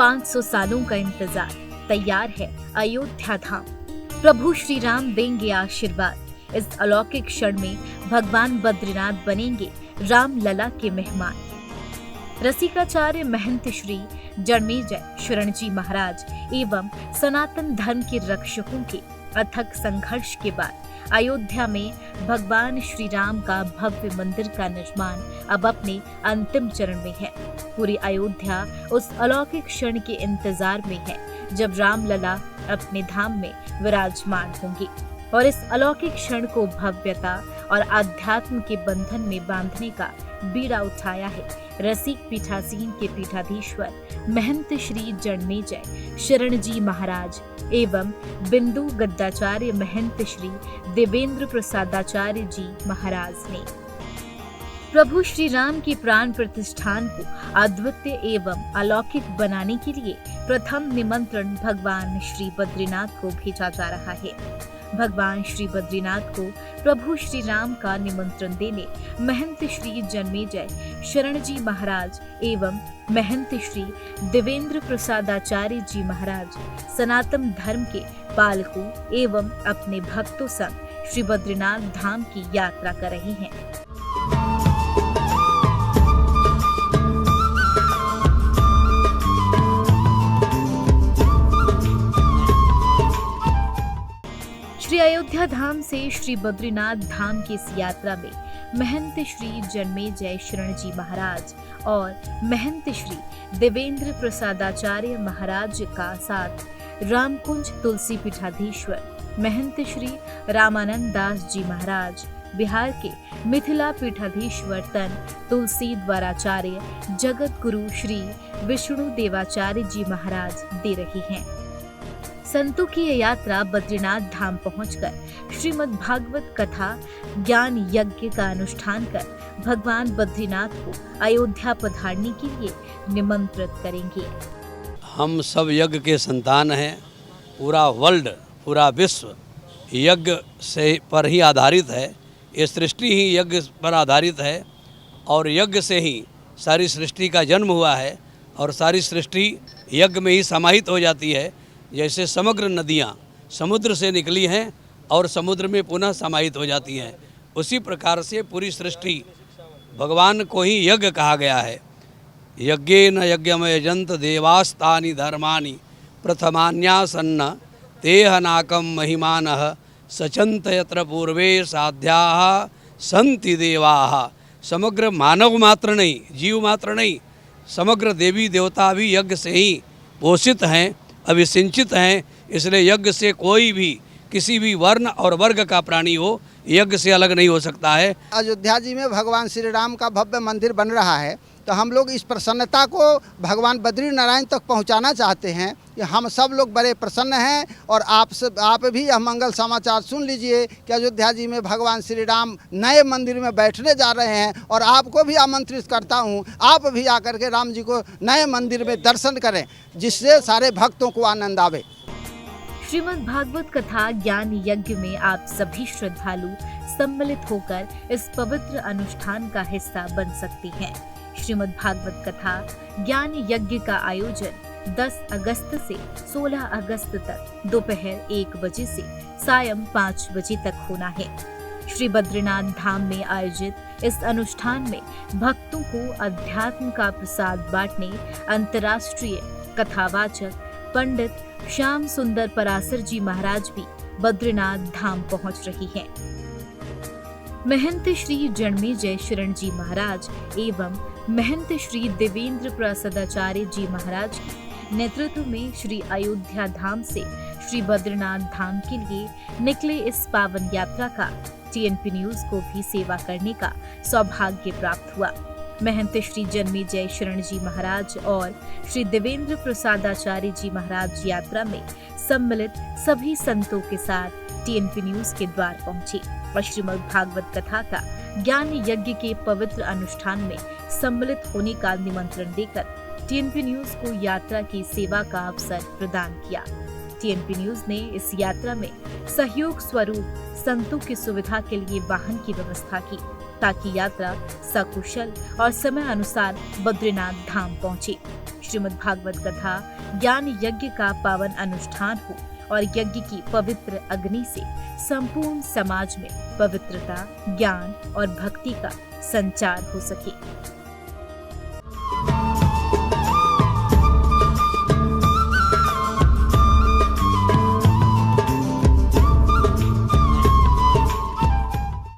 500 सालों का इंतजार, तैयार है अयोध्या धाम। प्रभु श्री राम देंगे आशीर्वाद। इस अलौकिक क्षण में भगवान बद्रीनाथ बनेंगे राम लला के मेहमान। रसिकाचार्य महंत श्री जन्मेजय शरण जी महाराज एवं सनातन धर्म के रक्षकों के अथक संघर्ष के बाद अयोध्या में भगवान श्री राम का भव्य मंदिर का निर्माण अब अपने अंतिम चरण में है। पूरी अयोध्या उस अलौकिक क्षण के इंतजार में है जब राम लला अपने धाम में विराजमान होंगे और इस अलौकिक क्षण को भव्यता और आध्यात्म के बंधन में बांधने का बीड़ा उठाया है रसिक पीठासीन के पीठाधीश्वर महंत श्री जन्मेजय शरण जी महाराज एवं बिंदु गद्दाचार्य महंत श्री देवेंद्र प्रसादाचार्य जी महाराज ने। प्रभु श्री राम के प्राण प्रतिष्ठान को अद्वितीय एवं अलौकिक बनाने के लिए प्रथम निमंत्रण भगवान श्री बद्रीनाथ को भेजा जा रहा है। भगवान श्री बद्रीनाथ को प्रभु श्री राम का निमंत्रण देने महंत श्री जन्मेजय शरण जी महाराज एवं महंत श्री देवेंद्र प्रसादाचार्य जी महाराज सनातन धर्म के पालकों एवं अपने भक्तों संग श्री बद्रीनाथ धाम की यात्रा कर रहे हैं। श्री अयोध्या धाम से श्री बद्रीनाथ धाम की इस यात्रा में महंत श्री जन्मेजय शरण जी महाराज और महंत श्री देवेंद्र प्रसादाचार्य महाराज का साथ रामकुंज तुलसी पीठाधीश्वर महंत श्री रामानंद दास जी महाराज, बिहार के मिथिला पीठाधीश्वर तन तुलसी द्वाराचार्य जगत गुरु श्री विष्णु देवाचार्य जी महाराज दे रही हैं। संतों की यह यात्रा बद्रीनाथ धाम पहुंचकर श्रीमद् भागवत कथा ज्ञान यज्ञ का अनुष्ठान कर भगवान बद्रीनाथ को अयोध्या पधारने के लिए निमंत्रित करेंगे। हम सब यज्ञ के संतान हैं। पूरा वर्ल्ड, पूरा विश्व यज्ञ से पर ही आधारित है। ये सृष्टि ही यज्ञ पर आधारित है और यज्ञ से ही सारी सृष्टि का जन्म हुआ है और सारी सृष्टि यज्ञ में ही समाहित हो जाती है। जैसे समग्र नदियाँ समुद्र से निकली हैं और समुद्र में पुनः समाहित हो जाती हैं, उसी प्रकार से पूरी सृष्टि भगवान को ही यज्ञ कहा गया है। यज्ञेन यज्ञमयजन्त देवास्तानि धर्माणि प्रथमान्यासन्न तेह नाकम महिमानः सचन्त यत्र पूर्वे साध्याः सन्ति देवाः। समग्र मानव मात्र नहीं, जीव मात्र नहीं, समग्र देवी देवता भी यज्ञ से ही पोषित हैं, अभिसिंचित हैं। इसलिए यज्ञ से कोई भी किसी भी वर्ण और वर्ग का प्राणी हो यज्ञ से अलग नहीं हो सकता है। अयोध्या जी में भगवान श्री राम का भव्य मंदिर बन रहा है, तो हम लोग इस प्रसन्नता को भगवान बद्री नारायण तक पहुंचाना चाहते हैं कि हम सब लोग बड़े प्रसन्न हैं और आप भी यह मंगल समाचार सुन लीजिए कि अयोध्या जी में भगवान श्री राम नए मंदिर में बैठने जा रहे हैं और आपको भी आमंत्रित करता हूं, आप भी आकर के राम जी को नए मंदिर में दर्शन करें, जिससे सारे भक्तों को आनंद आवे। श्रीमद् भागवत कथा ज्ञान यज्ञ में आप सभी श्रद्धालु सम्मिलित होकर इस पवित्र अनुष्ठान का हिस्सा बन सकते हैं। श्रीमद् भागवत कथा ज्ञान यज्ञ का आयोजन 10 अगस्त से 16 अगस्त तक दोपहर 1 बजे से सायं 5 बजे तक होना है। श्री बद्रीनाथ धाम में आयोजित इस अनुष्ठान में भक्तों को अध्यात्म का प्रसाद बांटने अंतर्राष्ट्रीय कथावाचक पंडित श्याम सुंदर परासर जी महाराज भी बद्रीनाथ धाम पहुंच रही हैं। महंत श्री जन्मेजय शरण जी महाराज एवं महंत श्री देवेंद्र प्रसादाचार्य जी महाराज के नेतृत्व में श्री अयोध्या धाम से श्री बद्रीनाथ धाम के लिए निकले इस पावन यात्रा का टीएनपी न्यूज को भी सेवा करने का सौभाग्य प्राप्त हुआ। महंत श्री जन्मेजय शरण जी महाराज और श्री देवेंद्र प्रसादाचार्य जी महाराज यात्रा में सम्मिलित सभी संतों के साथ टीएनपी न्यूज के द्वार पहुंचे और श्रीमद् भागवत कथा का ज्ञान यज्ञ के पवित्र अनुष्ठान में सम्मिलित होने का निमंत्रण देकर टीएनपी न्यूज को यात्रा की सेवा का अवसर प्रदान किया। टीएनपी न्यूज ने इस यात्रा में सहयोग स्वरूप संतों की सुविधा के लिए वाहन की व्यवस्था की ताकि यात्रा सकुशल और समय अनुसार बद्रीनाथ धाम पहुंचे। श्रीमद् भागवत कथा ज्ञान यज्ञ का पावन अनुष्ठान हो और यज्ञ की पवित्र अग्नि से संपूर्ण समाज में पवित्रता, ज्ञान और भक्ति का संचार हो सके।